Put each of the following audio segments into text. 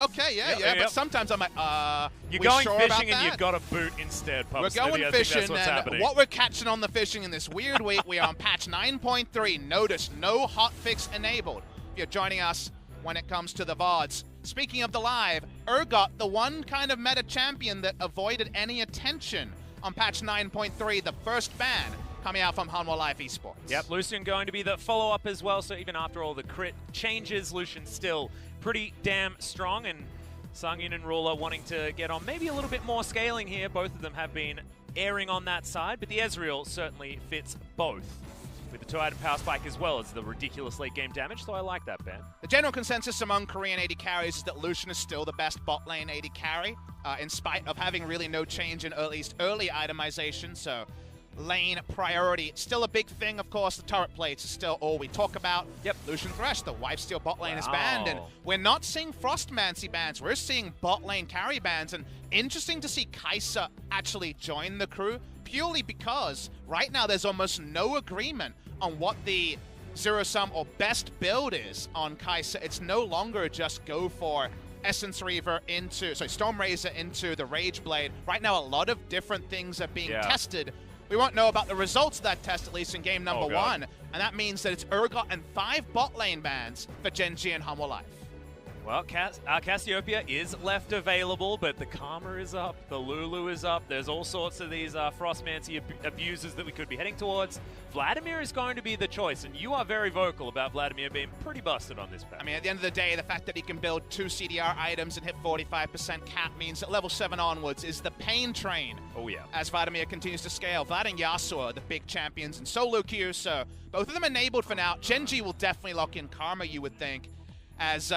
Okay, yeah, but sometimes I'm like, you're we going sure fishing about and that? you've got a boot instead, Pub We're Smithy. going I think fishing, that's what's and happening. what we're catching on the fishing in this weird week, we are on patch 9.3. Notice, no hotfix enabled. If you're joining us when it comes to the VODs. Speaking of the live, Urgot, the one kind of meta champion that avoided any attention on patch 9.3, the first ban coming out from Hanwha Live Esports. Yep, Lucian going to be the follow-up as well, so even after all the crit changes, Lucian's still pretty damn strong, and Sangyun and Ruler wanting to get on maybe a little bit more scaling here. Both of them have been erring on that side, but the Ezreal certainly fits both, with the 2-item power spike as well as the ridiculous late game damage, so I like that ban. The general consensus among Korean AD carries is that Lucian is still the best bot lane AD carry, in spite of having really no change in at least early itemization, so lane priority. Still a big thing, of course. The turret plates is still all we talk about. Yep. Lucian Thresh, the Lifesteal bot lane is banned, and we're not seeing Frostmancy bans. We're seeing bot lane carry bans, and interesting to see Kai'Sa actually join the crew, purely because right now there's almost no agreement on what the zero-sum or best build is on Kai'Sa. It's no longer just go for Essence Reaver into, Stormrazor into the Rage Blade. Right now a lot of different things are being tested. We won't know about the results of that test, at least in game number 1. And that means that it's Urgot and 5 bot lane bans for Gen.G and Hanwha Live. Well, Cassiopeia is left available, but the Karma is up, the Lulu is up. There's all sorts of these Frostmancy abusers that we could be heading towards. Vladimir is going to be the choice, and you are very vocal about Vladimir being pretty busted on this patch. I mean, at the end of the day, the fact that he can build 2 CDR items and hit 45% cap means that level 7 onwards is the pain train. Oh, yeah. As Vladimir continues to scale. Vlad and Yasuo are the big champions in solo queue, so both of them enabled for now. Gen.G will definitely lock in Karma, you would think, as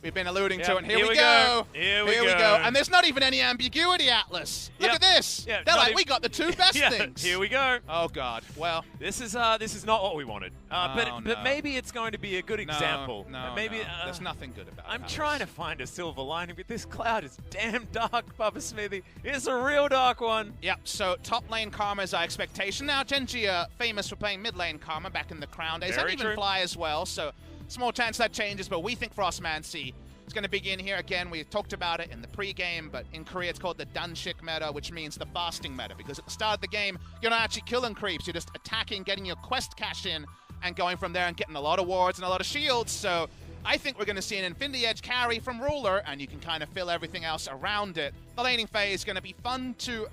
we've been alluding to, and here we go. Here we go. And there's not even any ambiguity, Atlas. Look at this. They're like, we got the 2 best things. Here we go. Oh God. Well, this is not what we wanted. But maybe it's going to be a good example. Maybe there's nothing good about it. I'm trying to find a silver lining, but this cloud is damn dark, Bubba Smithy. It's a real dark one. Yep. So top lane Karma is our expectation. Now Gen.G are famous for playing mid lane Karma back in the Crown days, and even Fly as well. So small chance that changes, but we think Frostmancy is going to begin here again. We talked about it in the pre-game, but in Korea it's called the Danshik meta, which means the fasting meta, because at the start of the game, you're not actually killing creeps. You're just attacking, getting your quest cash in, and going from there and getting a lot of wards and a lot of shields. So I think we're going to see an Infinity Edge carry from Ruler, and you can kind of fill everything else around it. The laning phase is going to be fun to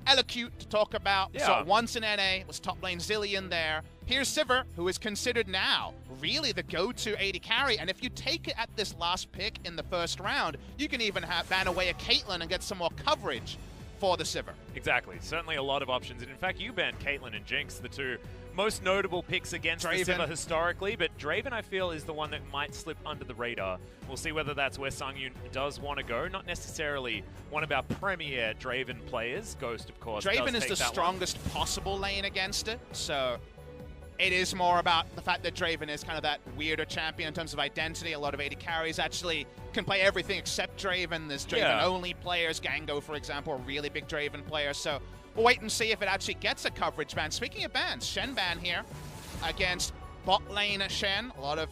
elocute to talk about. So once in NA, was top lane Zillion there. Here's Sivir, who is considered now really the go-to AD carry, and if you take it at this last pick in the first round, you can even ban away a Caitlyn and get some more coverage for the Sivir. Exactly. Certainly a lot of options. And in fact, you banned Caitlyn and Jinx, the 2 most notable picks against the Sivir historically, but Draven, I feel, is the one that might slip under the radar. We'll see whether that's where Sangyun does want to go. Not necessarily one of our premier Draven players. Ghost, of course, Draven is the strongest possible lane against it, so it is more about the fact that Draven is kind of that weirder champion in terms of identity. A lot of AD carries actually can play everything except Draven. There's Draven-only players. Gango, for example, a really big Draven player. So we'll wait and see if it actually gets a coverage ban. Speaking of bans, Shen ban here against bot lane Shen. A lot of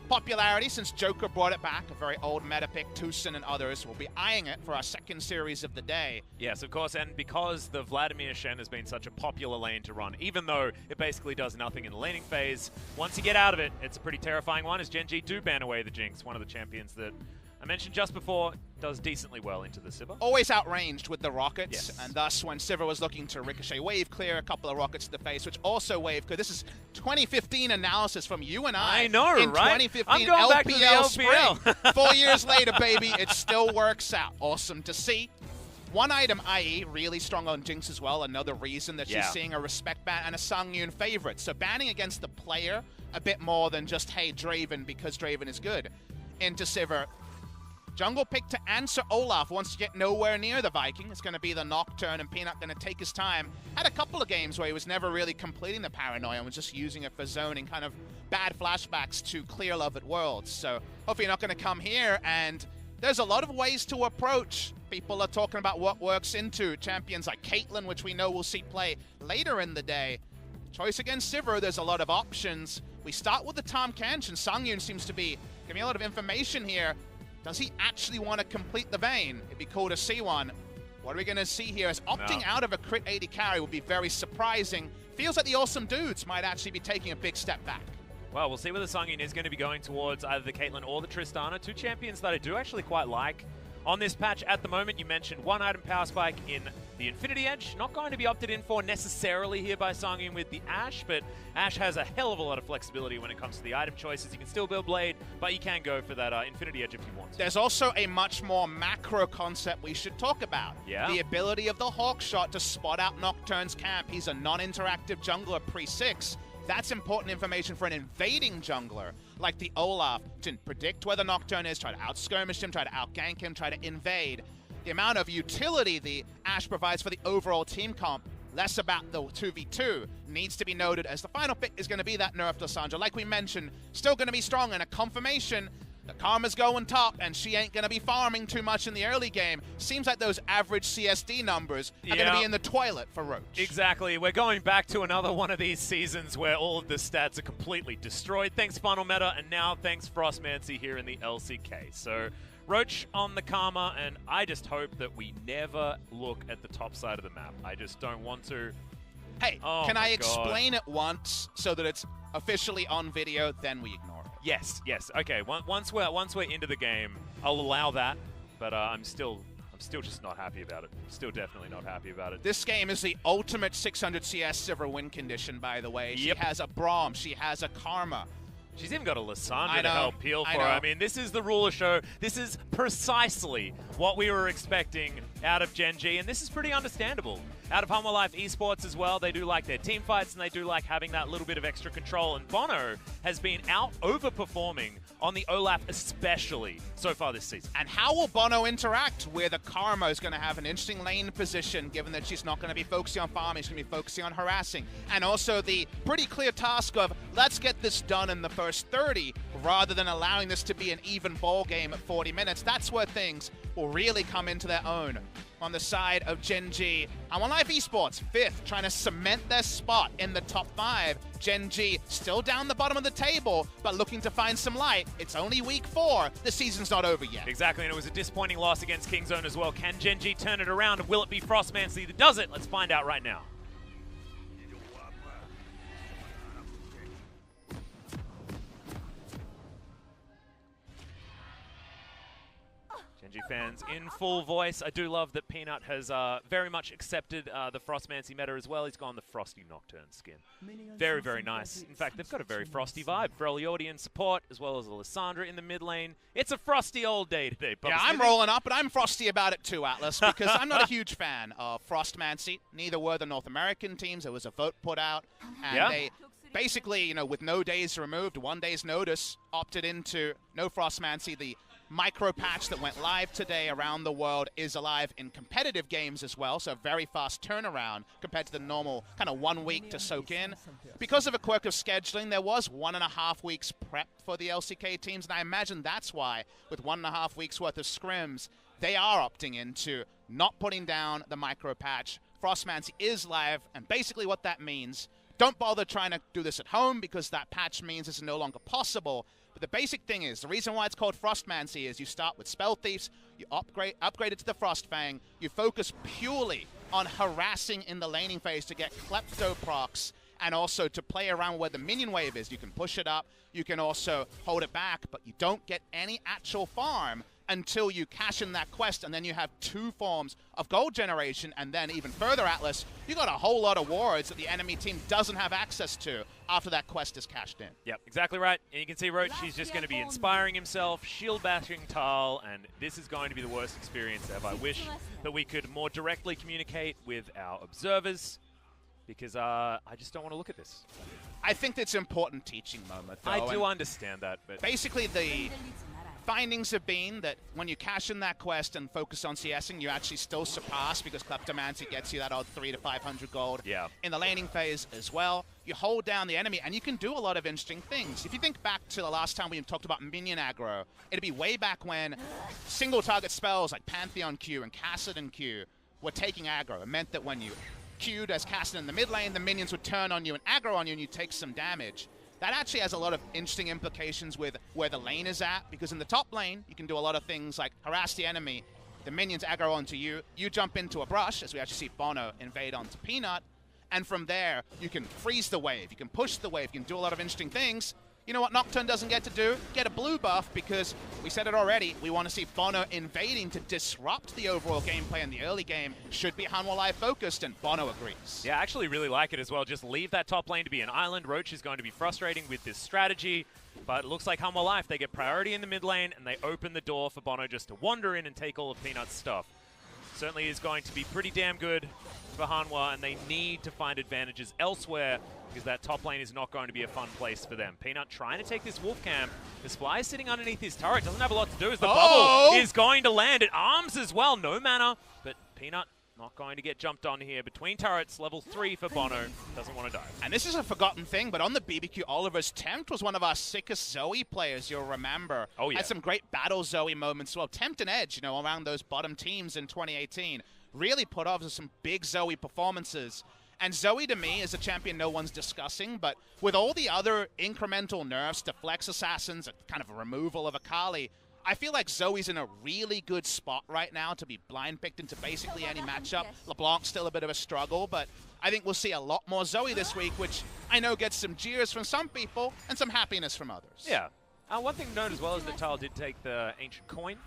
popularity since Joker brought it back. A very old meta pick. Tucson and others will be eyeing it for our second series of the day. Yes, of course, and because the Vladimir Shen has been such a popular lane to run, even though it basically does nothing in the laning phase, once you get out of it, it's a pretty terrifying one, as Gen.G do ban away the Jinx, one of the champions that I mentioned just before, does decently well into the Sivir. Always outranged with the rockets, and thus when Sivir was looking to ricochet wave clear, a couple of rockets to the face, which also wave clear. This is 2015 analysis from you and I. I know, in right? 2015 I'm going back to the LPL. Spring. 4 years later, baby, it still works out. Awesome to see. One item, IE, really strong on Jinx as well. Another reason that she's seeing a respect ban and a Sangyun favorite. So banning against the player a bit more than just, hey, Draven, because Draven is good. Into Sivir. Jungle pick to answer Olaf wants to get nowhere near the Viking. It's going to be the Nocturne, and Peanut going to take his time. Had a couple of games where he was never really completing the Paranoia and was just using it for zoning, kind of bad flashbacks to Clear Love at Worlds. So hopefully you're not going to come here, and there's a lot of ways to approach. People are talking about what works into champions like Caitlyn, which we know we'll see play later in the day. Choice against Sivir, there's a lot of options. We start with the Tahm Kench, and Sangyun seems to be giving a lot of information here. Does he actually want to complete the Vayne? It'd be cool to see one. What are we going to see here? As opting out of a crit 80 carry would be very surprising. Feels like the Awesome Dudes might actually be taking a big step back. Well, we'll see whether Sungin is going to be going towards either the Caitlyn or the Tristana, two champions that I do actually quite like. On this patch at the moment, you mentioned one item power spike in the Infinity Edge. Not going to be opted in for necessarily here by Sungin with the Ashe, but Ashe has a hell of a lot of flexibility when it comes to the item choices. You can still build Blade, but you can go for that Infinity Edge if you want to. There's also a much more macro concept we should talk about. Yeah. The ability of the Hawk Shot to spot out Nocturne's camp. He's a non-interactive jungler pre-6. That's important information for an invading jungler like the Olaf to predict where the Nocturne is, try to out-skirmish him, try to out-gank him, try to invade. The amount of utility the Ashe provides for the overall team comp, less about the 2v2, needs to be noted as the final pick is going to be that nerfed Lissandra. Like we mentioned, still going to be strong, and a confirmation the Karma's going top, and she ain't going to be farming too much in the early game. Seems like those average CSD numbers are going to be in the toilet for Roach. Exactly. We're going back to another one of these seasons where all of the stats are completely destroyed. Thanks, Final Meta, and now thanks, Frostmancy here in the LCK. So, Roach on the Karma, and I just hope that we never look at the top side of the map. I just don't want to. Hey, can I explain it once so that it's officially on video, then we ignore it? Yes, yes. Okay, once we're into the game, I'll allow that, but I'm still just not happy about it. Still definitely not happy about it. This game is the ultimate 600 CS silver win condition, by the way. She has a Braum, she has a Karma. She's even got a Lissandra to help peel for her. I mean, this is the ruler show. This is precisely what we were expecting out of Gen.G, and this is pretty understandable. Out of Hanwha Life Esports as well, they do like their team fights, and they do like having that little bit of extra control. And Bono has been out overperforming on the Olaf especially so far this season. And how will Bono interact with a Karma who's going to have an interesting lane position, given that she's not going to be focusing on farming, she's going to be focusing on harassing. And also the pretty clear task of, let's get this done in the first 30, rather than allowing this to be an even ball game at 40 minutes. That's where things will really come into their own. On the side of Gen.G, Hanwha Life Esports, 5th, trying to cement their spot in the top 5. Gen.G still down the bottom of the table, but looking to find some light. It's only week 4. The season's not over yet. Exactly, and it was a disappointing loss against Kingzone as well. Can Gen.G turn it around, and will it be Frostmancy that does it? Let's find out right now. Gen.G fans in full voice. I do love that Peanut has very much accepted the Frostmancy meta as well. He's gone the Frosty Nocturne skin. Very, very nice. In fact, they've got a very frosty vibe. Freljordi in support, as well as Lissandra in the mid lane. It's a frosty old day today. Yeah, I'm rolling up, but I'm frosty about it too, Atlas, because I'm not a huge fan of Frostmancy. Neither were the North American teams. There was a vote put out, and they basically, you know, with no days removed, 1 day's notice, opted into no Frostmancy. The micro patch that went live today around the world is alive in competitive games as well, so very fast turnaround compared to the normal kind of 1 week to soak in. Because of a quirk of scheduling, there was 1.5 weeks prep for the LCK teams, and I imagine that's why, with 1.5 weeks worth of scrims, they are opting into not putting down the micro patch. Frostmancy is live, and basically what that means, don't bother trying to do this at home because that patch means it's no longer possible. But the basic thing is, the reason why it's called Frostmancy is you start with Spell Thieves, you upgrade it to the Frostfang, you focus purely on harassing in the laning phase to get Klepto procs, and also to play around where the minion wave is. You can push it up, you can also hold it back, but you don't get any actual farm until you cash in that quest, and then you have 2 forms of gold generation, and then even further, Atlas, you got a whole lot of wards that the enemy team doesn't have access to after that quest is cashed in. Yep, exactly right. And you can see Roach, he's just going to be inspiring himself, shield bashing Tal, and this is going to be the worst experience ever. I wish that we could more directly communicate with our observers, because I just don't want to look at this. I think that's an important teaching moment, though. I do understand that, but basically the findings have been that when you cash in that quest and focus on CSing, you actually still surpass, because Kleptomancy gets you that odd 300 to 500 gold. Yeah. In the laning phase as well, you hold down the enemy, and you can do a lot of interesting things. If you think back to the last time we talked about minion aggro, it'd be way back when single target spells like Pantheon Q and Kassadin Q were taking aggro. It meant that when you queued as Kassadin in the mid lane, the minions would turn on you and aggro on you, and you'd take some damage. that actually has a lot of interesting implications with where the lane is at, because in the top lane, you can do a lot of things like harass the enemy, the minions aggro onto you, you jump into a brush, as we actually see Bono invade onto Peanut, and from there, you can freeze the wave, you can push the wave, you can do a lot of interesting things. You know what Nocturne doesn't get to do? Get a blue buff, because we said it already, we want to see Bono invading to disrupt the overall gameplay in the early game. Should be Hanwha Live focused, and Bono agrees. Yeah, I actually really like it as well. Just leave that top lane to be an island. Roach is going to be frustrating with this strategy, but it looks like Hanwha Live, they get priority in the mid lane, and they open the door for Bono just to wander in and take all of Peanut's stuff. Certainly is going to be pretty damn good for Hanwha, and they need to find advantages elsewhere, because that top lane is not going to be a fun place for them. Peanut trying to take this wolf camp. This fly is sitting underneath his turret. Doesn't have a lot to do as the bubble is going to land. It arms as well. No mana, but Peanut not going to get jumped on here. Between turrets, level 3 for Bono. Doesn't want to die. And this is a forgotten thing, but on the BBQ Oliver's, Tempt was one of our sickest Zoe players, you'll remember. Oh, yeah. Had some great battle Zoe moments. Well, Tempt and Edge, you know, around those bottom teams in 2018, really put off some big Zoe performances. And Zoe, to me, is a champion no one's discussing, but with all the other incremental nerfs to Flex Assassins, a kind of a removal of Akali, I feel like Zoe's in a really good spot right now to be blind picked into basically any matchup. LeBlanc's still a bit of a struggle, but I think we'll see a lot more Zoe this week, which I know gets some jeers from some people and some happiness from others. Yeah. One thing to note as well is that Tal did take the Ancient Coin.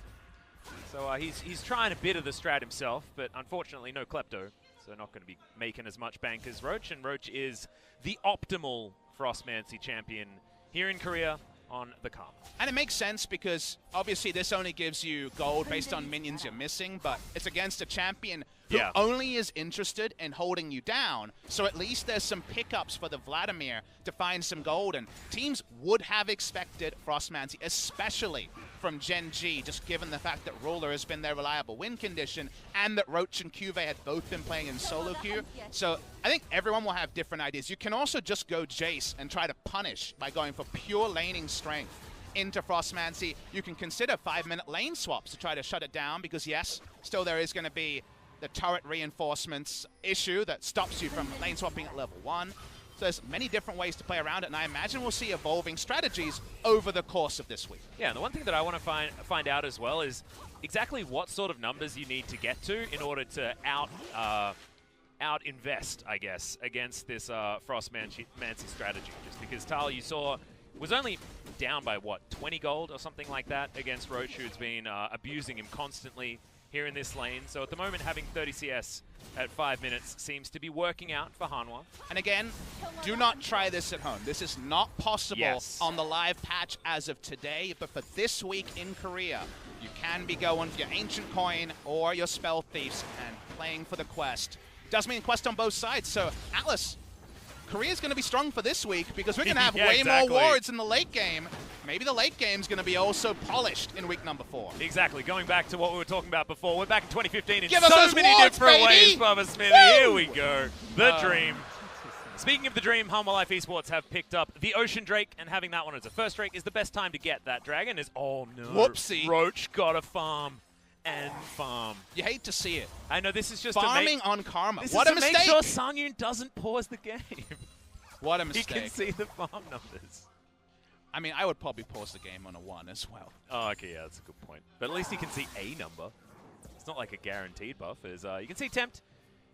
So he's trying a bit of the strat himself, but unfortunately no Klepto. So not going to be making as much bank as Roach, and Roach is the optimal Frostmancy champion here in Korea on the Karma. And it makes sense because obviously this only gives you gold based on minions you're missing, but it's against a champion who only is interested in holding you down. So at least there's some pickups for the Vladimir to find some gold, and teams would have expected Frostmancy, especially from Gen.G, just given the fact that Ruler has been their reliable win condition and that Roach and Cuvée had both been playing in solo queue. So I think everyone will have different ideas. You can also just go Jace and try to punish by going for pure laning strength into Frostmancy. You can consider 5-minute lane swaps to try to shut it down, because yes, still there is going to be the turret reinforcements issue that stops you from lane swapping at level 1. So there's many different ways to play around it, and I imagine we'll see evolving strategies over the course of this week. Yeah, and the one thing that I want to find out as well is exactly what sort of numbers you need to get to in order to out-invest, I guess, against this Frostmancy strategy. Just because Tal, you saw, was only down by, what, 20 gold or something like that against Roach, who's been abusing him constantly here in this lane. So at the moment, having 30 CS at 5 minutes seems to be working out for Hanwha. And again, do not try this at home. This is not possible on the live patch as of today, but for this week in Korea, you can be going for your Ancient Coin or your Spell Thieves and playing for the quest. Does mean quest on both sides, so Atlas, Korea's going to be strong for this week, because we're going to have way more wards in the late game. Maybe the late game's going to be also polished in week number 4. Exactly. Going back to what we were talking about before, we're back in 2015 in Give so us many wards, different baby! ways, Bubba Smithy. Here we go. The dream. Speaking of the dream, Hanwha Life Esports have picked up the Ocean Drake, and having that one as a first Drake is the best time to get that dragon. Oh no. Whoopsie. Roach got a farm. And farm. You hate to see it. I know, this is just farming on Karma. This what is a to mistake! Make sure Sangyun doesn't pause the game. What a mistake. He can see the farm numbers. I mean, I would probably pause the game on a 1 as well. Oh, okay, yeah, that's a good point. But at least he can see a number. It's not like a guaranteed buff. You can see Tempt.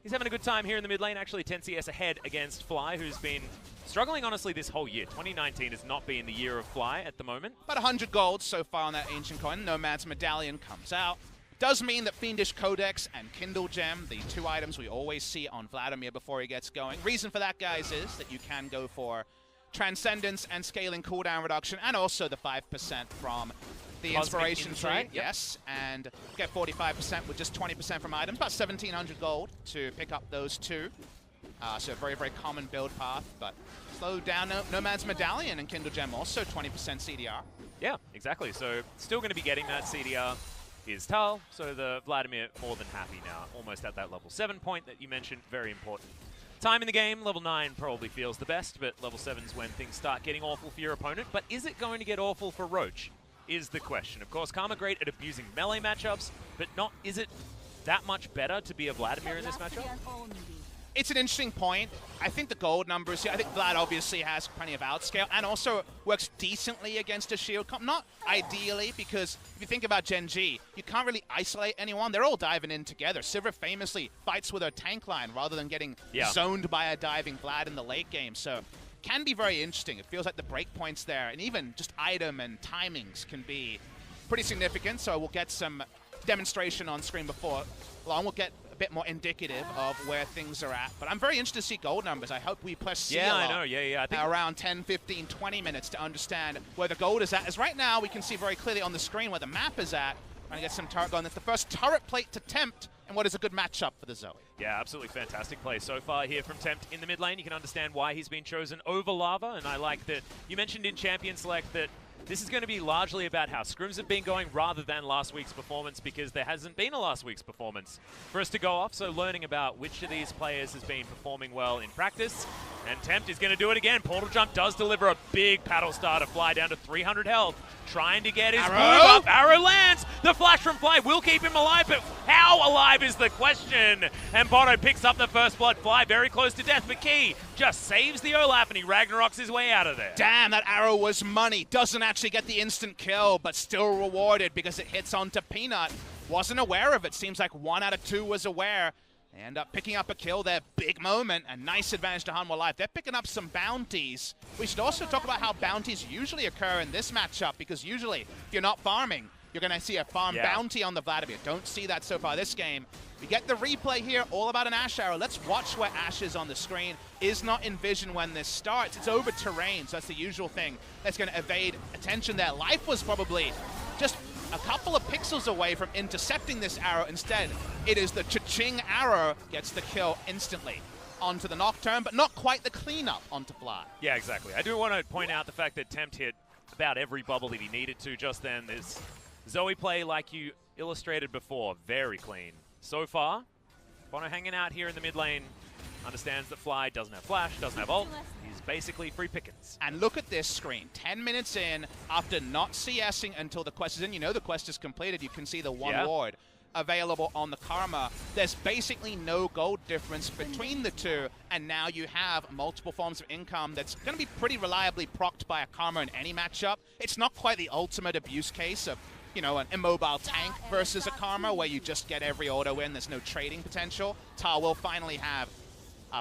He's having a good time here in the mid lane. Actually, 10 CS ahead against Fly, who's been struggling, honestly, this whole year. 2019 has not been the year of Fly at the moment. About 100 gold so far on that Ancient Coin. Nomad's Medallion comes out. Does mean that Fiendish Codex and Kindle Gem, the 2 items we always see on Vladimir before he gets going. Reason for that, guys, is that you can go for Transcendence and scaling cooldown reduction, and also the 5% from the Inspiration Tree. Yes, and get 45% with just 20% from items. About 1,700 gold to pick up those 2. So a very, very common build path, but slow down Nomad's Medallion and Kindle Gem also 20% CDR. Yeah, exactly. So still going to be getting that CDR. Is Tal, so the Vladimir more than happy now, almost at that level 7 point that you mentioned, very important. Time in the game, level 9 probably feels the best, but level 7's when things start getting awful for your opponent. But is it going to get awful for Roach, is the question. Of course, Karma great at abusing melee matchups, but is it that much better to be a Vladimir in this matchup? It's an interesting point. I think the gold numbers here, I think Vlad obviously has plenty of outscale and also works decently against a shield comp. Not ideally, because if you think about Gen.G, you can't really isolate anyone. They're all diving in together. Sivir famously fights with her tank line rather than getting zoned by a diving Vlad in the late game. So can be very interesting. It feels like the breakpoints there and even just item and timings can be pretty significant. So we'll get some demonstration on screen before long. We'll get a bit more indicative of where things are at. But I'm very interested to see gold numbers. I hope we press C I know. I think around 10, 15, 20 minutes to understand where the gold is at. As right now, we can see very clearly on the screen where the map is at. Trying to get some turret going. That's the first turret plate to Tempt, and what is a good matchup for the Zoe. Yeah, absolutely fantastic play so far here from Tempt in the mid lane. You can understand why he's been chosen over Lava, and I like that you mentioned in Champion Select that this is going to be largely about how scrims have been going rather than last week's performance, because there hasn't been a last week's performance for us to go off. So learning about which of these players has been performing well in practice. And Tempt is going to do it again. Portal Jump does deliver a big paddle star to Fly down to 300 health. Trying to get his move up. Arrow lands. The flash from Fly will keep him alive, but how alive is the question? And Bono picks up the first blood. Fly very close to death, but Key just saves the Olaf and he Ragnaroks his way out of there. Damn, that arrow was money. Doesn't actually get the instant kill, but still rewarded because it hits onto Peanut. Wasn't aware of it. Seems like 1 out of 2 was aware. They end up picking up a kill there. Big moment. A nice advantage to Hanwha Life. They're picking up some bounties. We should also talk about how bounties usually occur in this matchup, because usually if you're not farming, you're going to see a farm bounty on the Vladimir. Don't see that so far this game. We get the replay here, all about an Ashe arrow. Let's watch where Ashe is on the screen. Is not in vision when this starts. It's over terrain, so that's the usual thing that's going to evade attention there. Life was probably just a couple of pixels away from intercepting this arrow. Instead, it is the cha-ching arrow gets the kill instantly onto the Nocturne, but not quite the cleanup onto Fly. Yeah, exactly. I do want to point out the fact that Tempt hit about every bubble that he needed to just then. There's Zoe play, like you illustrated before, very clean. So far, Bono hanging out here in the mid lane, understands that Fly doesn't have flash, doesn't have ult. He's basically free pickings. And look at this screen. 10 minutes in, after not CSing until the quest is in. You know the quest is completed. You can see the one ward available on the Karma. There's basically no gold difference between the two, and now you have multiple forms of income that's going to be pretty reliably procced by a Karma in any matchup. It's not quite the ultimate abuse case of, you know, an immobile tank versus a Karma where you just get every auto in. There's no trading potential. Tar will finally have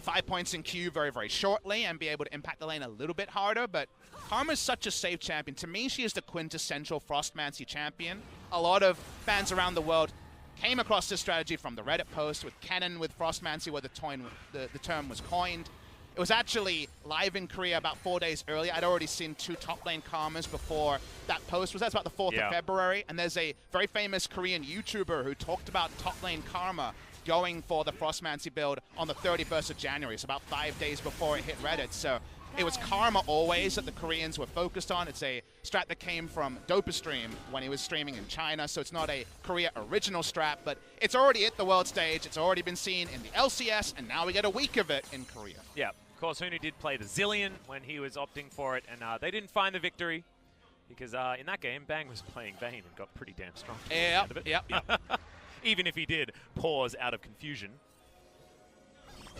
5 points in queue very, very shortly and be able to impact the lane a little bit harder, but Karma's such a safe champion. To me, she is the quintessential Frostmancy champion. A lot of fans around the world came across this strategy from the Reddit post with Kennen with Frostmancy, where the term was coined. It was actually live in Korea about 4 days earlier. I'd already seen 2 top lane Karmas before that post. That's about the 4th of February, and there's a very famous Korean YouTuber who talked about top lane Karma going for the Frostmancy build on the 31st of January, so about 5 days before it hit Reddit. So it was Karma always that the Koreans were focused on. It's a strat that came from DopaStream when he was streaming in China, so it's not a Korea original strat, but it's already hit the world stage. It's already been seen in the LCS, and now we get a week of it in Korea. Yeah, of course, Hunu did play the Zillion when he was opting for it, and they didn't find the victory because in that game, Bang was playing Vayne and got pretty damn strong. Yep. Even if he did pause out of confusion.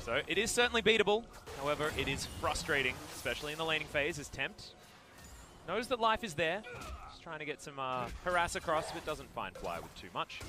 So it is certainly beatable. However, it is frustrating, especially in the laning phase, as Tempt knows that life is there. Just trying to get some harass across, but doesn't find Fly with too much.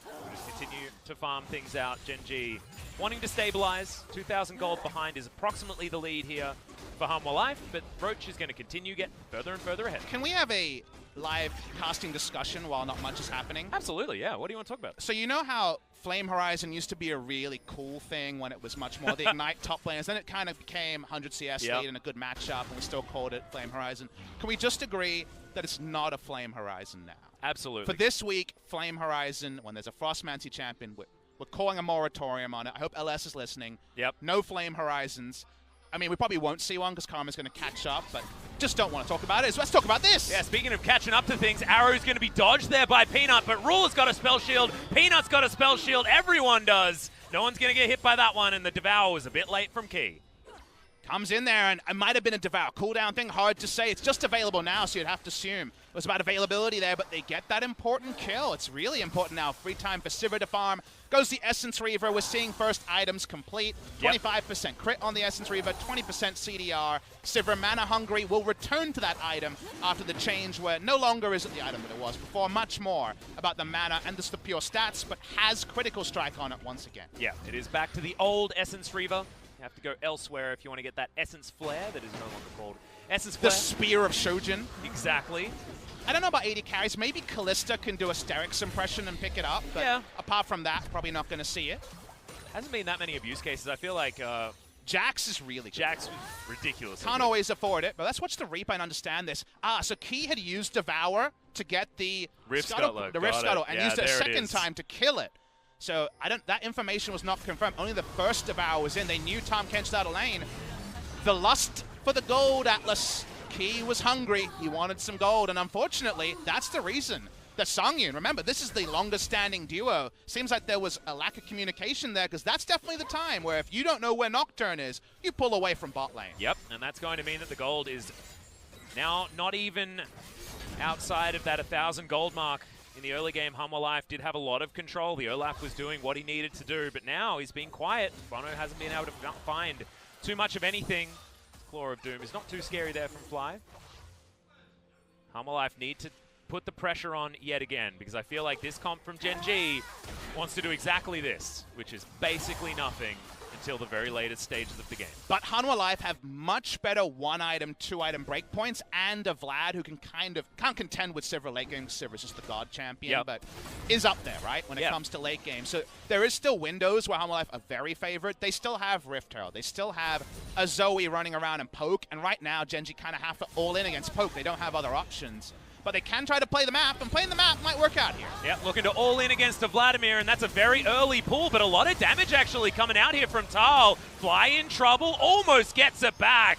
We'll just continue to farm things out. Gen.G wanting to stabilize. 2,000 gold behind is approximately the lead here for Hanwha Life, but Roach is going to continue getting further and further ahead. Can we have a live casting discussion while not much is happening? Absolutely, yeah. What do you want to talk about? So you know how Flame Horizon used to be a really cool thing when it was much more the Ignite top laners, then it kind of became 100 CS lead and a good matchup, and we still called it Flame Horizon. Can we just agree that it's not a Flame Horizon now? Absolutely. For this week, Flame Horizon, when there's a Frostmancy champion, we're calling a moratorium on it. I hope LS is listening. Yep. No Flame Horizons. I mean, we probably won't see one because Karma's going to catch up, but just don't want to talk about it. So let's talk about this. Yeah, speaking of catching up to things, Arrow's going to be dodged there by Peanut, but Ruler's got a spell shield. Peanut's got a spell shield. Everyone does. No one's going to get hit by that one, and the Devour was a bit late from Key. Comes in there, and it might have been a Devour cooldown thing. Hard to say. It's just available now, so you'd have to assume it was about availability there, but they get that important kill. It's really important now. Free time for Sivir to farm. Goes the Essence Reaver. We're seeing first items complete. 25% crit on the Essence Reaver, 20% CDR. Sivir, mana hungry, will return to that item after the change where no longer is it the item that it was before. Much more about the mana and just the pure stats, but has critical strike on it once again. Yeah, it is back to the old Essence Reaver. You have to go elsewhere if you want to get that Essence Flare that is no longer called Essence Flare. The Spear of Shojin. Exactly. I don't know about AD carries. Maybe Callista can do a Sterix impression and pick it up, but apart from that, probably not going to see it. Hasn't been that many abuse cases. I feel like Jax is really good. Jax was ridiculous. Can't always afford it, but let's watch the replay and understand this. So Key had used Devour to get the Rift Scuttle, and used it a second time to kill it. So that information was not confirmed. Only the first Devour was in. They knew Tahm Kench out of lane. The lust for the gold, Atlas. Key was hungry. He wanted some gold, and unfortunately, that's the reason. The Songyun, remember, this is the longest standing duo. Seems like there was a lack of communication there, because that's definitely the time where if you don't know where Nocturne is, you pull away from bot lane. Yep, and that's going to mean that the gold is now not even outside of that 1,000 gold mark. In the early game, Hanwha Life did have a lot of control. The Olaf was doing what he needed to do, but now he's being quiet. Bono hasn't been able to find too much of anything. Claw of Doom is not too scary there from Fly. Hanwha Life need to put the pressure on yet again, because I feel like this comp from Gen.G wants to do exactly this, which is basically nothing until the very latest stages of the game. But Hanwha Life have much better 1-item, 2-item breakpoints, and a Vlad who can't contend with Sivir late game. Sivir's just the god champion, but is up there, right, when it comes to late game. So there is still windows where Hanwha Life are very favored. They still have Rift Herald. They still have a Zoe running around and Poke, and right now Gen.G kind of have to all in against Poke. They don't have other options. But they can try to play the map, and playing the map might work out here. Yep, looking to all in against a Vladimir, and that's a very early pull, but a lot of damage actually coming out here from Tal. Fly in trouble, almost gets it back.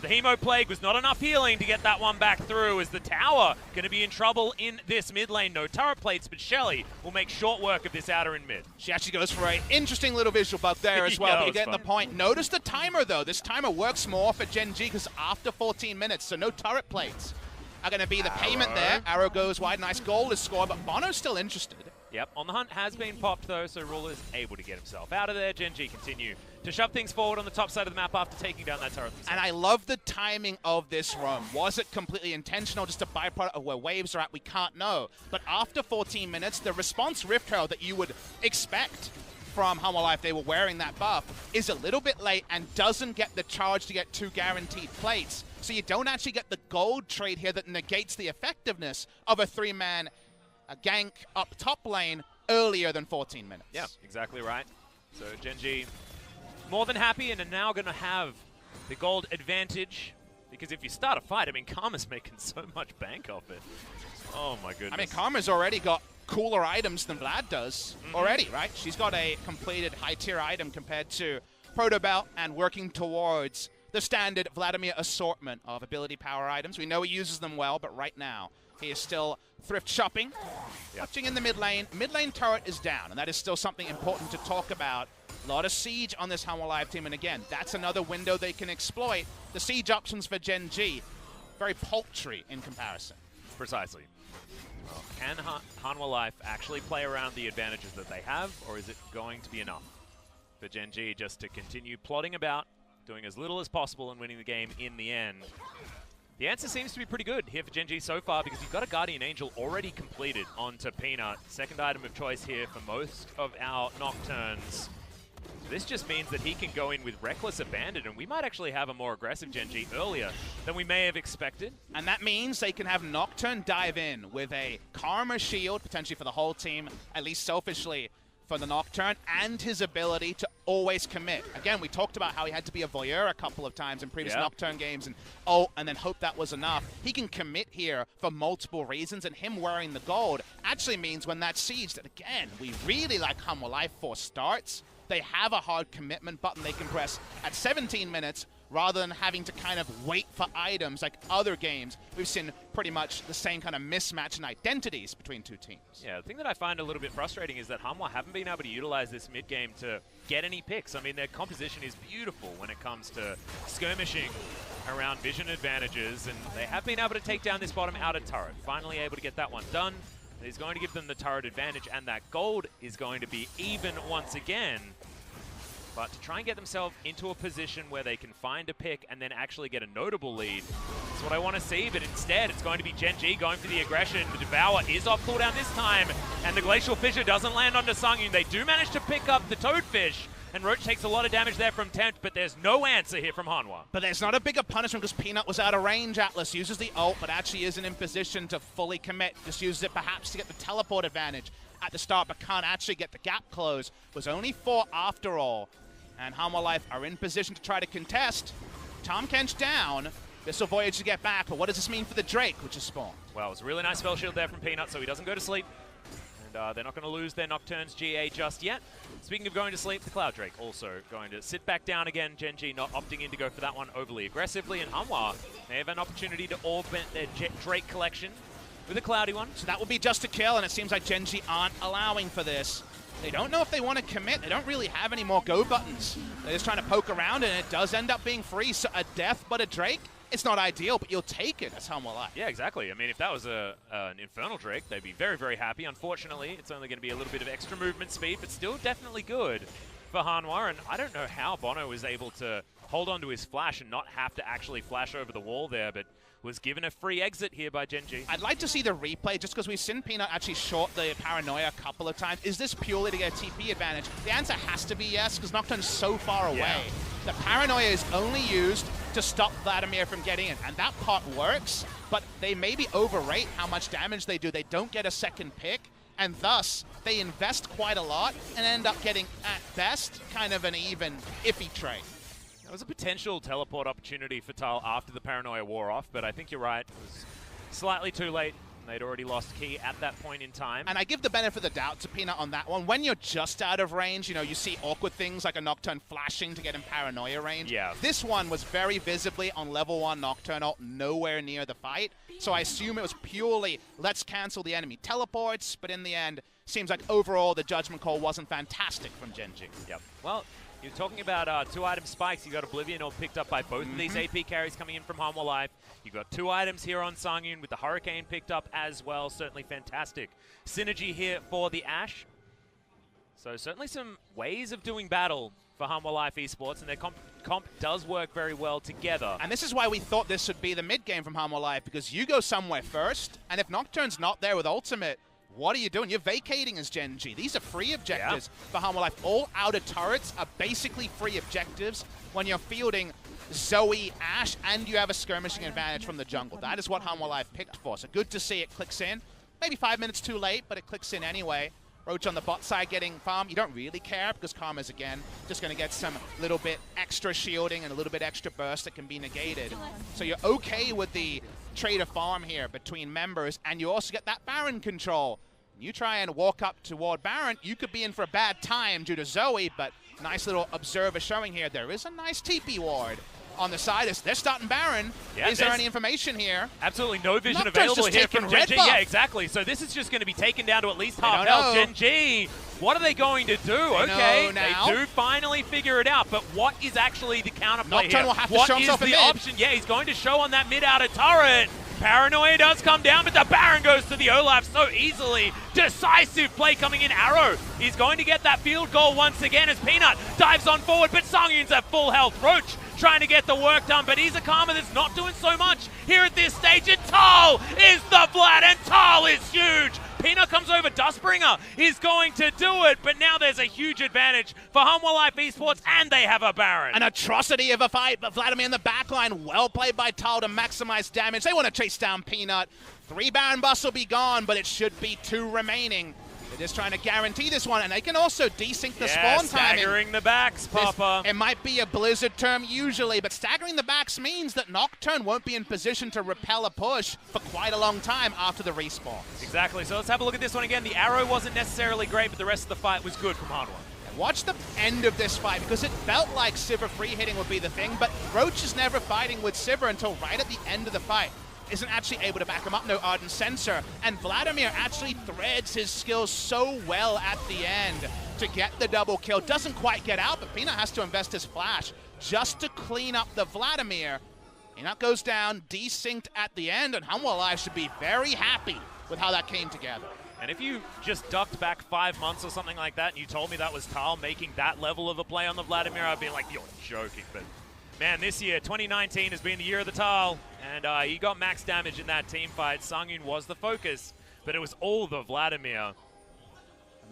The Hemo Plague was not enough healing to get that one back through, as the tower going to be in trouble in this mid lane. No turret plates, but Shelly will make short work of this outer and mid. She actually goes for an interesting little visual bug there as well. You're getting the point. Notice the timer, though. This timer works more for Gen.G because after 14 minutes, so no turret plates are going to be the payment there. Arrow goes wide, nice goal is scored, but Bono's still interested. Yep, On the Hunt has been popped though, so Ruler is able to get himself out of there. Gen.G continue to shove things forward on the top side of the map after taking down that turret themselves. And I love the timing of this roam. Was it completely intentional, just a byproduct of where waves are at? We can't know. But after 14 minutes, the response Rift Herald that you would expect from Hanwha Life, they were wearing that buff, is a little bit late and doesn't get the charge to get 2 guaranteed plates. So you don't actually get the gold trade here that negates the effectiveness of a 3-man gank up top lane earlier than 14 minutes. Yeah, exactly right. So Gen.G more than happy and are now going to have the gold advantage, because if you start a fight, I mean, Karma's making so much bank off it. Oh my goodness. I mean, Karma's already got cooler items than Vlad does already, right? She's got a completed high-tier item compared to Proto Belt and working towards the standard Vladimir assortment of ability power items. We know he uses them well, but right now he is still thrift shopping. Watching in the mid lane. Mid lane turret is down, and that is still something important to talk about. A lot of siege on this Hanwha Live team, and again, that's another window they can exploit. The siege options for Gen.G, very paltry in comparison. Precisely. Well, can Hanwha Life actually play around the advantages that they have, or is it going to be enough for Gen.G just to continue plodding about, doing as little as possible and winning the game in the end? The answer seems to be pretty good here for Gen.G so far, because you've got a Guardian Angel already completed onto Peanut. Second item of choice here for most of our Nocturnes. This just means that he can go in with Reckless Abandon, and we might actually have a more aggressive Gen.G earlier than we may have expected. And that means they can have Nocturne dive in with a Karma shield, potentially for the whole team, at least selfishly for the Nocturne, and his ability to always commit. Again, we talked about how he had to be a voyeur a couple of times in previous Nocturne games, and then hope that was enough. He can commit here for multiple reasons, and him wearing the gold actually means when that siege, that again, we really like Hanwha Life for starts, they have a hard commitment button they can press at 17 minutes rather than having to kind of wait for items like other games. We've seen pretty much the same kind of mismatch in identities between two teams. Yeah, the thing that I find a little bit frustrating is that Hanwha haven't been able to utilize this mid-game to get any picks. I mean, their composition is beautiful when it comes to skirmishing around vision advantages, and they have been able to take down this bottom outer turret. Finally able to get that one done. He's going to give them the turret advantage, and that gold is going to be even once again. But to try and get themselves into a position where they can find a pick and then actually get a notable lead, that's what I want to see. But instead, it's going to be Gen.G going for the aggression. The Devour is off cooldown this time, and the Glacial Fissure doesn't land onto Sungyun. They do manage to pick up the Toadfish, and Roach takes a lot of damage there from Tempt, but there's no answer here from Hanwha. But there's not a bigger punishment because Peanut was out of range. Atlas uses the ult, but actually isn't in position to fully commit. Just uses it perhaps to get the teleport advantage at the start, but can't actually get the gap close. Was only 4 after all. And Hanwha Life are in position to try to contest. Tom Kench down. This will Voyage to get back, but what does this mean for the Drake, which is spawned? Well, it's a really nice spell shield there from Peanut, so he doesn't go to sleep. And they're not going to lose their Nocturne's GA just yet. Speaking of going to sleep, the Cloud Drake also going to sit back down again. Gen.G not opting in to go for that one overly aggressively, and Hanwha, they have an opportunity to augment their Drake collection with a Cloudy one. So that will be just a kill, and it seems like Gen.G aren't allowing for this. They don't know if they want to commit. They don't really have any more go buttons. They're just trying to poke around, and it does end up being free. So a death but a Drake, it's not ideal, but you'll take it as Hanwha Life. Yeah, exactly. I mean, if that was an Infernal Drake, they'd be very, very happy. Unfortunately, it's only going to be a little bit of extra movement speed, but still definitely good for Hanwha. And I don't know how Bono was able to hold on to his flash and not have to actually flash over the wall there, but was given a free exit here by Gen.G. I'd like to see the replay just because we've seen Peanut actually short the Paranoia a couple of times. Is this purely to get a TP advantage? The answer has to be yes, because Nocturne's so far away. Yeah. The Paranoia is only used to stop Vladimir from getting in, and that part works, but they maybe overrate how much damage they do. They don't get a second pick, and thus they invest quite a lot and end up getting, at best, kind of an even iffy trade. There was a potential teleport opportunity for Tal after the Paranoia wore off, but I think you're right. It was slightly too late. They'd already lost Key at that point in time. And I give the benefit of the doubt to Peanut on that one. When you're just out of range, you know, you see awkward things like a Nocturne flashing to get in Paranoia range. Yeah. This one was very visibly on level 1 Nocturne ult, nowhere near the fight. So I assume it was purely, let's cancel the enemy teleports, but in the end, seems like overall the judgment call wasn't fantastic from Gen.G. Yep. Well, you're talking about 2-item spikes. You got Oblivion all picked up by both of these AP carries coming in from Hanwha Life. You've got 2 items here on Sungyun with the Hurricane picked up as well. Certainly fantastic synergy here for the Ashe. So certainly some ways of doing battle for Hanwha Life Esports, and their comp does work very well together. And this is why we thought this would be the mid game from Hanwha Life, because you go somewhere first, and if Nocturne's not there with ultimate, what are you doing? You're vacating as Gen.G. These are free objectives for Hanwha Life. All outer turrets are basically free objectives when you're fielding Zoe, Ashe, and you have a skirmishing advantage from the jungle. That is what Hanwha Life picked for. So good to see it clicks in. Maybe 5 minutes too late, but it clicks in anyway. Roach on the bot side getting farm. You don't really care because Karma's, again, just going to get some little bit extra shielding and a little bit extra burst that can be negated. So you're okay with the trade of farm here between members, and you also get that Baron control. You try and walk up toward Baron, you could be in for a bad time due to Zoe, but nice little observer showing here. There is a nice TP ward on the side. They're starting Baron. Yeah, is there any information here? Absolutely no vision Nocturne's available here from Gen.G. buff. Yeah, exactly. So this is just going to be taken down to at least half health. Gen.G, what are they going to do? Okay, they do finally figure it out, but what is actually the counterplay Nocturne here? will have to what show is himself the in mid. option? Yeah, he's going to show on that mid-outer turret. Paranoia does come down, but the Baron goes to the Olaf so easily. Decisive play coming in. Arrow is going to get that field goal once again as Peanut dives on forward, but Sungyun's at full health. Roach trying to get the work done, but he's a Karma that's not doing so much here at this stage, and Tal is the Vlad, and Tal is huge. Peanut comes over, Dustbringer is going to do it, but now there's a huge advantage for Hanwha Life Esports, and they have a Baron. An atrocity of a fight, but Vladimir in the backline, well played by Tal to maximize damage. They want to chase down Peanut. 3 Baron buffs will be gone, but it should be 2 remaining. They're just trying to guarantee this one, and they can also desync the spawn time. Staggering the backs, Papa. It might be a Blizzard term usually, but staggering the backs means that Nocturne won't be in position to repel a push for quite a long time after the respawn. Exactly, so let's have a look at this one again. The arrow wasn't necessarily great, but the rest of the fight was good from Hanwha. Watch the end of this fight, because it felt like Sivir free hitting would be the thing, but Roach is never fighting with Sivir until right at the end of the fight. Isn't actually able to back him up, no Ardent Sensor, and Vladimir actually threads his skills so well at the end to get the double kill. Doesn't quite get out, but Peanut has to invest his flash just to clean up the Vladimir. Peanut goes down, desynced at the end, and Hanwha Live should be very happy with how that came together. And if you just ducked back 5 months or something like that and you told me that was Tal making that level of a play on the Vladimir, I'd be like, you're joking. But man, this year, 2019 has been the year of the Tal, and he got max damage in that team fight. Sangyun was the focus, but it was all the Vladimir.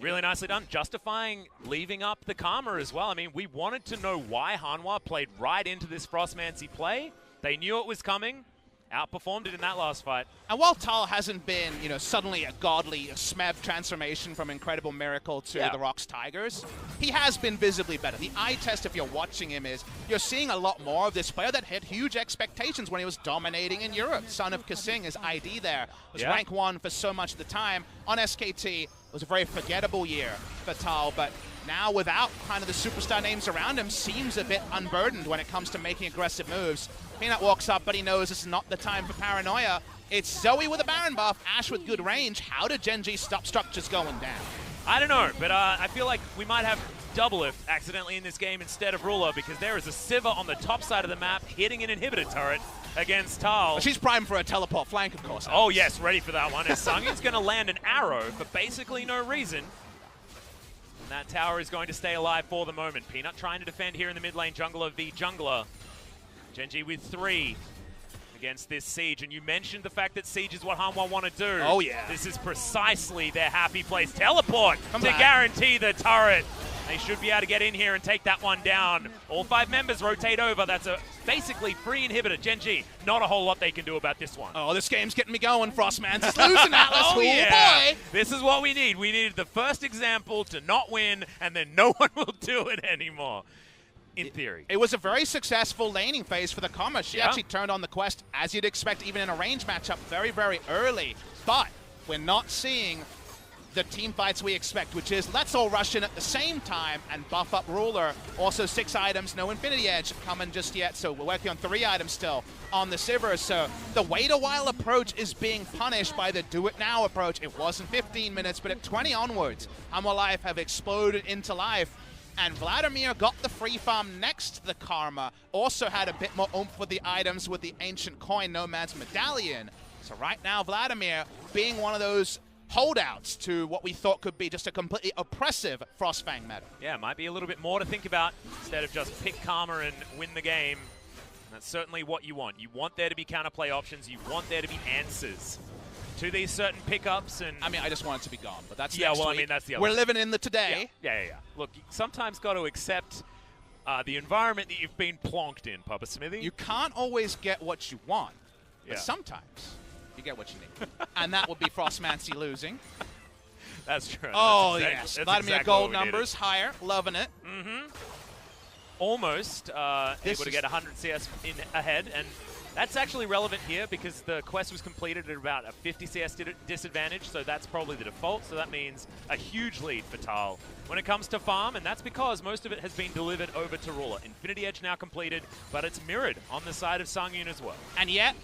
Really nicely done, justifying leaving up the Karma as well. I mean, we wanted to know why Hanwha played right into this Frostmancy play. They knew it was coming. Outperformed it in that last fight. And while Tal hasn't been, suddenly a godly Smev transformation from Incredible Miracle to the Rocks Tigers, he has been visibly better. The eye test, if you're watching him, is you're seeing a lot more of this player that had huge expectations when he was dominating in Europe. Son of Kasing, his ID there, was rank 1 for so much of the time. On SKT, it was a very forgettable year for Tal, but now without kind of the superstar names around him, seems a bit unburdened when it comes to making aggressive moves. Peanut walks up, but he knows this is not the time for paranoia. It's Zoe with a Baron buff, Ashe with good range. How did Gen.G stop structures going down? I don't know, but I feel like we might have double lift accidentally in this game instead of Ruler, because there is a Sivir on the top side of the map hitting an inhibitor turret against Tal. Well, she's primed for a teleport flank, of course. Oh yes, ready for that one. And Sangyun's going to land an arrow for basically no reason. And that tower is going to stay alive for the moment. Peanut trying to defend here in the mid lane, jungler v jungler. Gen.G with 3 against this Siege. And you mentioned the fact that Siege is what Hanwha want to do. Oh, yeah. This is precisely their happy place. Teleport to guarantee the turret. They should be able to get in here and take that one down. All 5 members rotate over. That's a basically free inhibitor. Gen.G, not a whole lot they can do about this one. Oh, this game's getting me going, Frostman's losing Atlas. Oh, yeah. Boy. This is what we need. We needed the first example to not win, and then no one will do it anymore. In theory. It was a very successful laning phase for the Karma. She actually turned on the quest, as you'd expect, even in a range matchup, very, very early. But we're not seeing the team fights we expect, which is let's all rush in at the same time and buff up Ruler. Also 6 items, no Infinity Edge coming just yet, so we're working on 3 items still on the Sivir. So the wait a while approach is being punished by the do it now approach. It wasn't 15 minutes, but at 20 onwards, Hanwha Live have exploded into life. And Vladimir got the free farm next to the Karma. Also had a bit more oomph with the items with the Ancient Coin, Nomad's Medallion. So right now, Vladimir being one of those holdouts to what we thought could be just a completely oppressive Frostfang meta. Yeah, might be a little bit more to think about instead of just pick Karma and win the game. And that's certainly what you want. You want there to be counterplay options. You want there to be answers to these certain pickups. And I mean, I just want it to be gone, but that's next week. I mean, that's the other We're living in the today. Yeah. Look, you sometimes got to accept the environment that you've been plonked in, Papa Smithy. You can't always get what you want, but sometimes you get what you need. And that would be Frostmancy losing. That's true. Oh, yes. Vladimir gold numbers higher. Loving it. Almost able to get 100 CS in ahead. And that's actually relevant here because the quest was completed at about a 50 CS disadvantage, so that's probably the default. So that means a huge lead for Tal when it comes to farm, and that's because most of it has been delivered over to Ruler. Infinity Edge now completed, but it's mirrored on the side of Sangyun as well. And yet,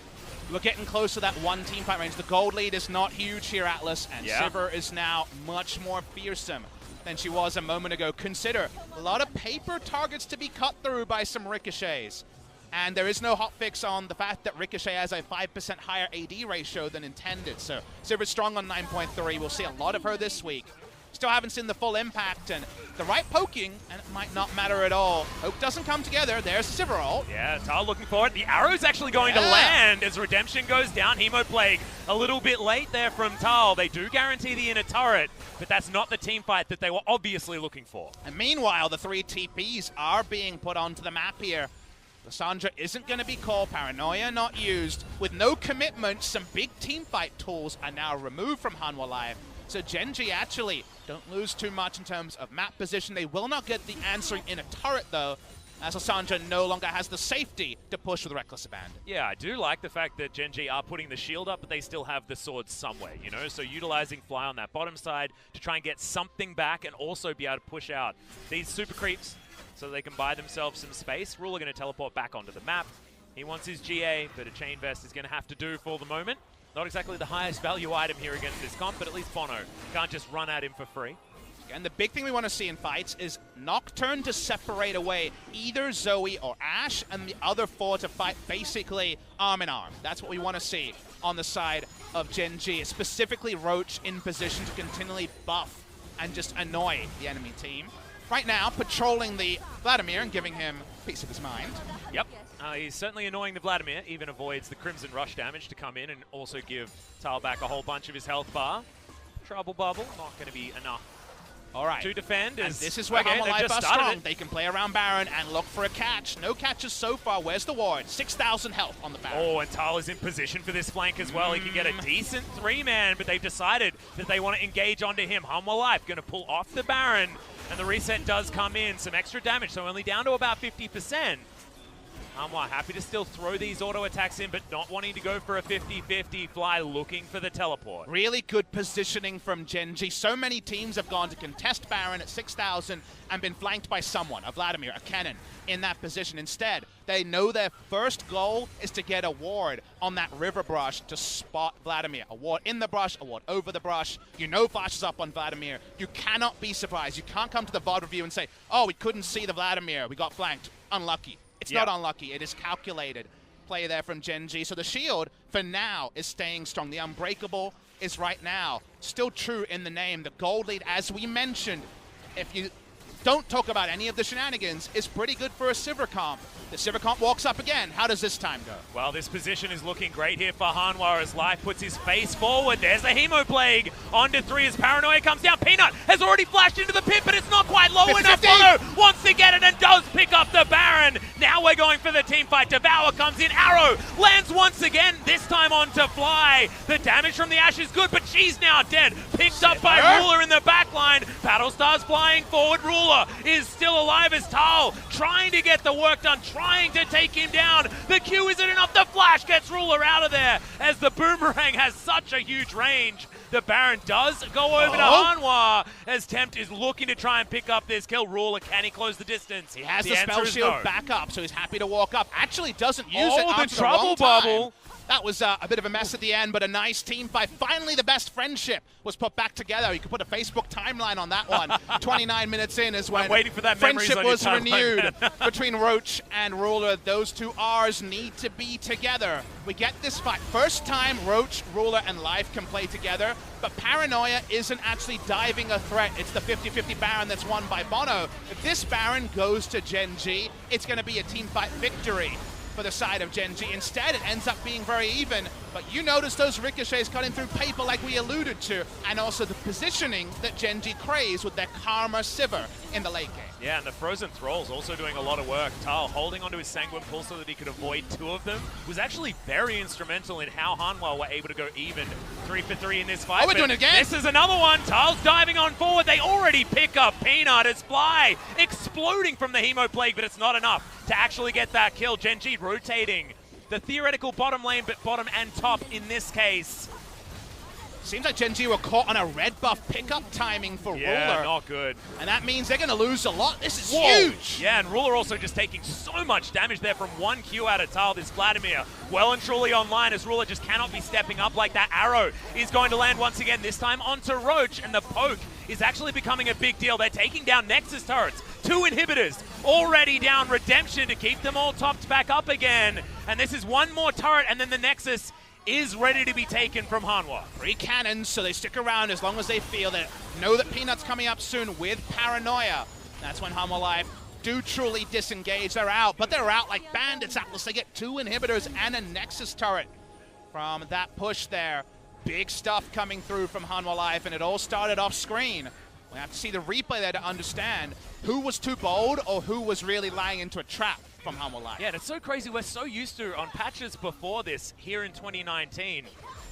we're getting close to that one team fight range. The gold lead is not huge here, Atlas, and Sivir is now much more fearsome than she was a moment ago. Consider a lot of paper targets to be cut through by some ricochets. And there is no hotfix on the fact that Ricochet has a 5% higher AD ratio than intended. So Sivir's strong on 9.3. We'll see a lot of her this week. Still haven't seen the full impact, and the right poking, and it might not matter at all. Hope doesn't come together. There's Sivir ult. Yeah, Tal looking for it. The arrow's actually going to land as Redemption goes down. Hemoplague a little bit late there from Tal. They do guarantee the inner turret, but that's not the team fight that they were obviously looking for. And meanwhile, the 3 TPs are being put onto the map here. Lissandra isn't going to be called, Paranoia not used. With no commitment, some big teamfight tools are now removed from Hanwha Live. So Gen.G actually don't lose too much in terms of map position. They will not get the answering in a turret though. as Lissandra no longer has the safety to push with Reckless Abandon. Yeah, I do like the fact that Gen.G are putting the shield up, but they still have the sword somewhere, you know? So utilizing Fly on that bottom side to try and get something back and also be able to push out these super creeps so they can buy themselves some space. Ruler going to teleport back onto the map. He wants his GA, but a Chain Vest is going to have to do for the moment. Not exactly the highest value item here against this comp, but at least Bono can't just run at him for free. And the big thing we want to see in fights is Nocturne to separate away either Zoe or Ashe, and the other 4 to fight basically arm in arm. That's what we want to see on the side of Gen.G, specifically Roach in position to continually buff and just annoy the enemy team. Right now, patrolling the Vladimir and giving him a piece of his mind. Yep, he's certainly annoying the Vladimir, even avoids the Crimson Rush damage to come in and also give Tal back a whole bunch of his health bar. Trouble Bubble, not going to be enough. All right. To defend. And this is where Hanwha Life are strong. They can play around Baron and look for a catch. No catches so far. Where's the ward? 6,000 health on the Baron. Oh, and Tal is in position for this flank as well. He can get a decent 3-man, but they've decided that they want to engage onto him. Hanwha Life going to pull off the Baron, and the reset does come in. Some extra damage, so only down to about 50%. Hanwha happy to still throw these auto attacks in, but not wanting to go for a 50-50 Fly, looking for the teleport. Really good positioning from Gen.G. So many teams have gone to contest Baron at 6,000 and been flanked by someone, a Vladimir, a Kennen, in that position. Instead, they know their first goal is to get a ward on that river brush to spot Vladimir. A ward in the brush, a ward over the brush. You know Flash is up on Vladimir. You cannot be surprised. You can't come to the VOD review and say, oh, we couldn't see the Vladimir. We got flanked. Unlucky. It's not unlucky. It is calculated play there from Gen.G. So the shield, for now, is staying strong. The Unbreakable is right now still true in the name. The gold lead, as we mentioned, if you don't talk about any of the shenanigans, is pretty good for a Sivir comp. The Sivir comp walks up again. How does this time go? Well, this position is looking great here for Hanwha as Life puts his face forward. There's the Hemo Plague. Onto 3 as Paranoia comes down. Peanut has already flashed into the pit, but it's not quite low enough. Bono wants to get it and does pick up the Baron. Now we're going for the team fight. Devour comes in. Arrow lands once again, this time onto Fly. The damage from the Ashe is good, but she's now dead. Picked up by Ruler in the back line. Battlestar's flying forward. Ruler is still alive as Tal trying to get the work done, trying to take him down. The Q isn't enough. The flash gets Ruler out of there as the Boomerang has such a huge range. The Baron does go over to Hanwha as Tempt is looking to try and pick up this kill. Ruler, can he close the distance? He has the spell shield back up, so he's happy to walk up. Actually doesn't use it. Oh, the trouble bubble. That was a bit of a mess at the end, but a nice team fight. Finally, the best friendship was put back together. You could put a Facebook timeline on that one. 29 minutes in is when I'm waiting for that friendship was renewed between Roach and Ruler. Those two R's need to be together. We get this fight. First time Roach, Ruler, and Life can play together, but Paranoia isn't actually diving a threat. It's the 50-50 Baron that's won by Bono. If this Baron goes to Gen.G, it's going to be a team fight victory for the side of Gen.G. Instead, it ends up being very even, but you notice those ricochets cutting through paper like we alluded to, and also the positioning that Gen.G craves with their Karma Sivir in the late game. Yeah, and the Frozen Thralls also doing a lot of work. Tal holding onto his Sanguine Pulse so that he could avoid 2 of them was actually very instrumental in how Hanwha were able to go even 3 for 3 in this fight. Oh, we're doing it again! This is another one. Tal's diving on forward. They already pick up Peanut as Fly exploding from the Hemo Plague, but it's not enough to actually get that kill. Gen.G rotating the theoretical bottom lane, but bottom and top in this case. Seems like Gen.G were caught on a red buff pickup timing for Ruler. Yeah, not good. And that means they're going to lose a lot. This is huge. Yeah, and Ruler also just taking so much damage there from 1 Q out of Tal. This Vladimir well and truly online as Ruler just cannot be stepping up like that. Arrow is going to land once again, this time onto Roach, and the poke is actually becoming a big deal. They're taking down Nexus turrets. 2 inhibitors already down. Redemption to keep them all topped back up again. And this is 1 more turret, and then the Nexus is ready to be taken from Hanwha. 3 cannons, so they stick around as long as they feel that know that Peanut's coming up soon with Paranoia. That's when Hanwha Life do truly disengage. They're out, but they're out like bandits. Atlas, they get 2 inhibitors and a Nexus turret from that push there. Big stuff coming through from Hanwha Life, and it all started off screen. We have to see the replay there to understand who was too bold or who was really lying into a trap from Hanwha Life. Yeah, and it's so crazy. We're so used to, on patches before this, here in 2019,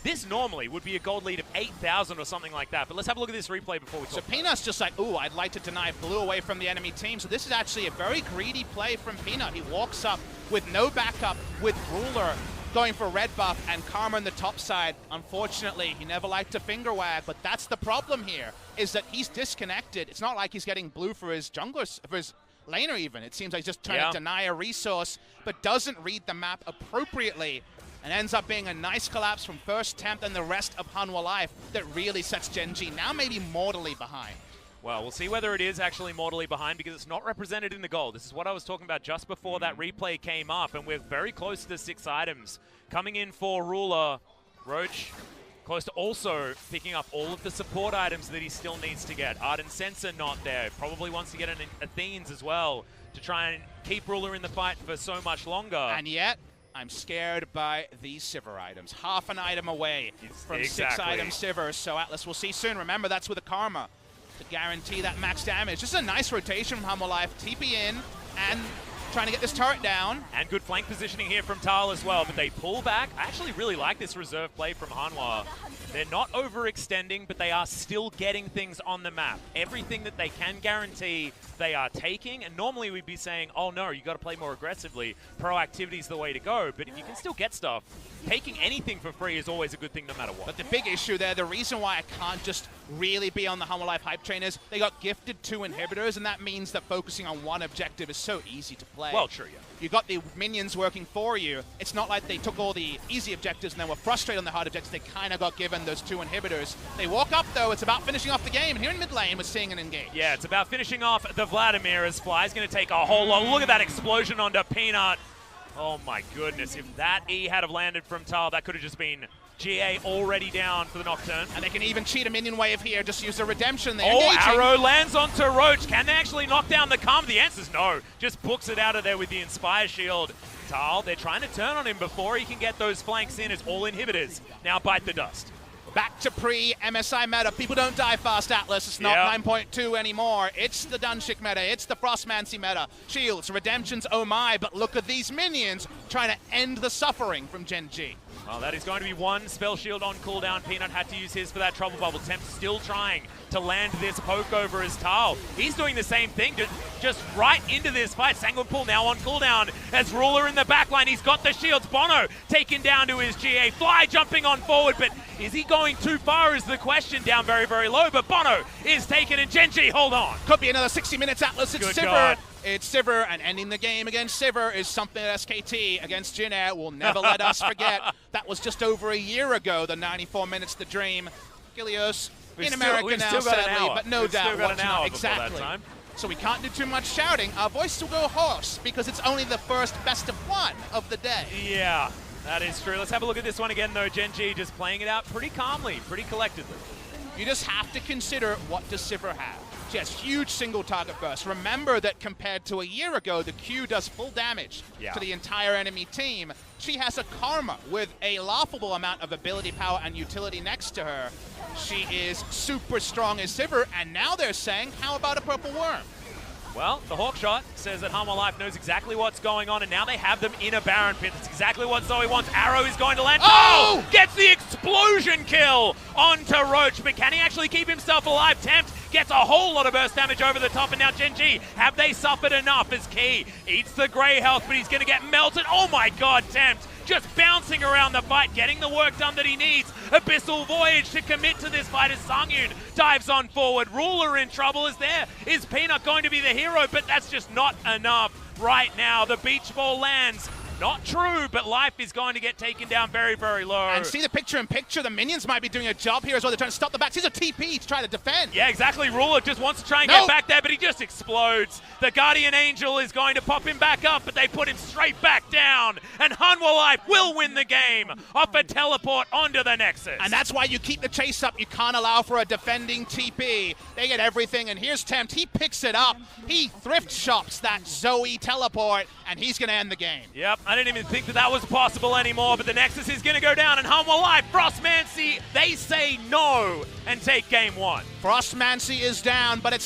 This normally would be a gold lead of 8,000 or something like that, but let's have a look at this replay before we talk. So Peanut's just like, ooh, I'd like to deny blue away from the enemy team. So this is actually a very greedy play from Peanut. He walks up with no backup, with Ruler going for red buff and Karma on the top side. Unfortunately, he never liked to finger wag, but that's the problem here, is that he's disconnected. It's not like he's getting blue for his junglers, for his laner even. It seems like he's just trying to deny a resource, but doesn't read the map appropriately. And ends up being a nice collapse from first temp and the rest of Hanwha Life that really sets Gen.G now maybe mortally behind. Well, we'll see whether it is actually mortally behind because it's not represented in the gold. This is what I was talking about just before that replay came up, and we're very close to the 6 items. Coming in for Ruler, Roach close to also picking up all of the support items that he still needs to get. Ardent Sensor not there. Probably wants to get an Athenes as well to try and keep Ruler in the fight for so much longer. And yet, I'm scared by these Sivir items. Half an item away from 6 item Sivir, so Atlas we'll see soon. Remember, that's with a Karma to guarantee that max damage. This is a nice rotation from Hanwha Life. TP in and trying to get this turret down. And good flank positioning here from Tal as well, but they pull back. I actually really like this reserve play from Hanwha. They're not overextending, but they are still getting things on the map. Everything that they can guarantee, they are taking. And normally we'd be saying, oh no, you got to play more aggressively. Proactivity is the way to go. But if you can still get stuff, taking anything for free is always a good thing no matter what. But the big issue there, the reason why I can't just really be on the Hanwha Life hype train is they got gifted 2 inhibitors, and that means that focusing on one objective is so easy to play. Well, true, yeah. You got the minions working for you. It's not like they took all the easy objectives and then were frustrated on the hard objectives. They kind of got given those 2 inhibitors. They walk up, though. It's about finishing off the game. And here in mid lane, we're seeing an engage. Yeah, it's about finishing off the Vladimir as Fly's going to take a whole lot. Look at that explosion onto Peanut. Oh, my goodness. If that E had have landed from Tal, that could have just been GA already down for the Nocturne. And they can even cheat a minion wave here. Just use the redemption. They're engaging. Arrow lands onto Roach. Can they actually knock down the Karma? The answer's no. Just books it out of there with the Inspire Shield. Tal, they're trying to turn on him before he can get those flanks in as all inhibitors now bite the dust. Back to pre-MSI meta. People don't die fast, Atlas. It's not 9.2 anymore. It's the Dunshik meta. It's the Frostmancy meta. Shields, redemptions, oh my, but look at these minions trying to end the suffering from Gen.G. Well, that is going to be 1 spell shield on cooldown. Peanut had to use his for that trouble bubble. Temp still trying to land this poke over as Tal. He's doing the same thing, just right into this fight. Sanguine Pool now on cooldown as Ruler in the backline. He's got the shields. Bono taken down to his GA. Fly jumping on forward, but is he going too far is the question. Down very, very low, but Bono is taken and Gen.G, hold on. Could be another 60 minutes, Atlas. It's Sivir. It's Sivir, and ending the game against Sivir is something that SKT against Jin Air will never let us forget. That was just over a year ago, the 94 minutes the dream. Gilios in America now, sadly, but no doubt watching out. Exactly. So we can't do too much shouting. Our voice will go hoarse because it's only the first best of 1 of the day. Yeah, that is true. Let's have a look at this one again, though. Gen.G just playing it out pretty calmly, pretty collectively. You just have to consider, what does Sivir have? She has huge single target burst. Remember that compared to a year ago, the Q does full damage to the entire enemy team. She has a Karma with a laughable amount of ability power and utility next to her. She is super strong as Sivir, and now they're saying, how about a Purple Worm? Well, the Hawkshot says that Hanwha Life knows exactly what's going on, and now they have them in a Baron pit. That's exactly what Zoe wants. Arrow is going to land. Oh! Gets the explosion kill onto Roach, but can he actually keep himself alive? Tempt gets a whole lot of burst damage over the top, and now Gen.G, have they suffered enough as Key eats the grey health, but he's going to get melted. Oh my god, Tempt just bouncing around the fight, getting the work done that he needs. Abyssal Voyage to commit to this fight as Sangyun dives on forward. Ruler in trouble is there. Is Peanut going to be the hero? But that's just not enough right now. The beach ball lands. Not true, but Life is going to get taken down very, very low. And see the picture-in-picture. The minions might be doing a job here as well. They're trying to stop the back. He's a TP to try to defend. Yeah, exactly. Ruler just wants to try and get back there, but he just explodes. The Guardian Angel is going to pop him back up, but they put him straight back down. And Hanwha Life will win the game off a teleport onto the Nexus. And that's why you keep the chase up. You can't allow for a defending TP. They get everything, and here's Tempt. He picks it up. He thrift shops that Zoe teleport, and he's going to end the game. Yep. I didn't even think that was possible anymore, but the Nexus is going to go down, and Hanwha Life, Frostmancy, they say no and take game 1. Frostmancy is down, but it's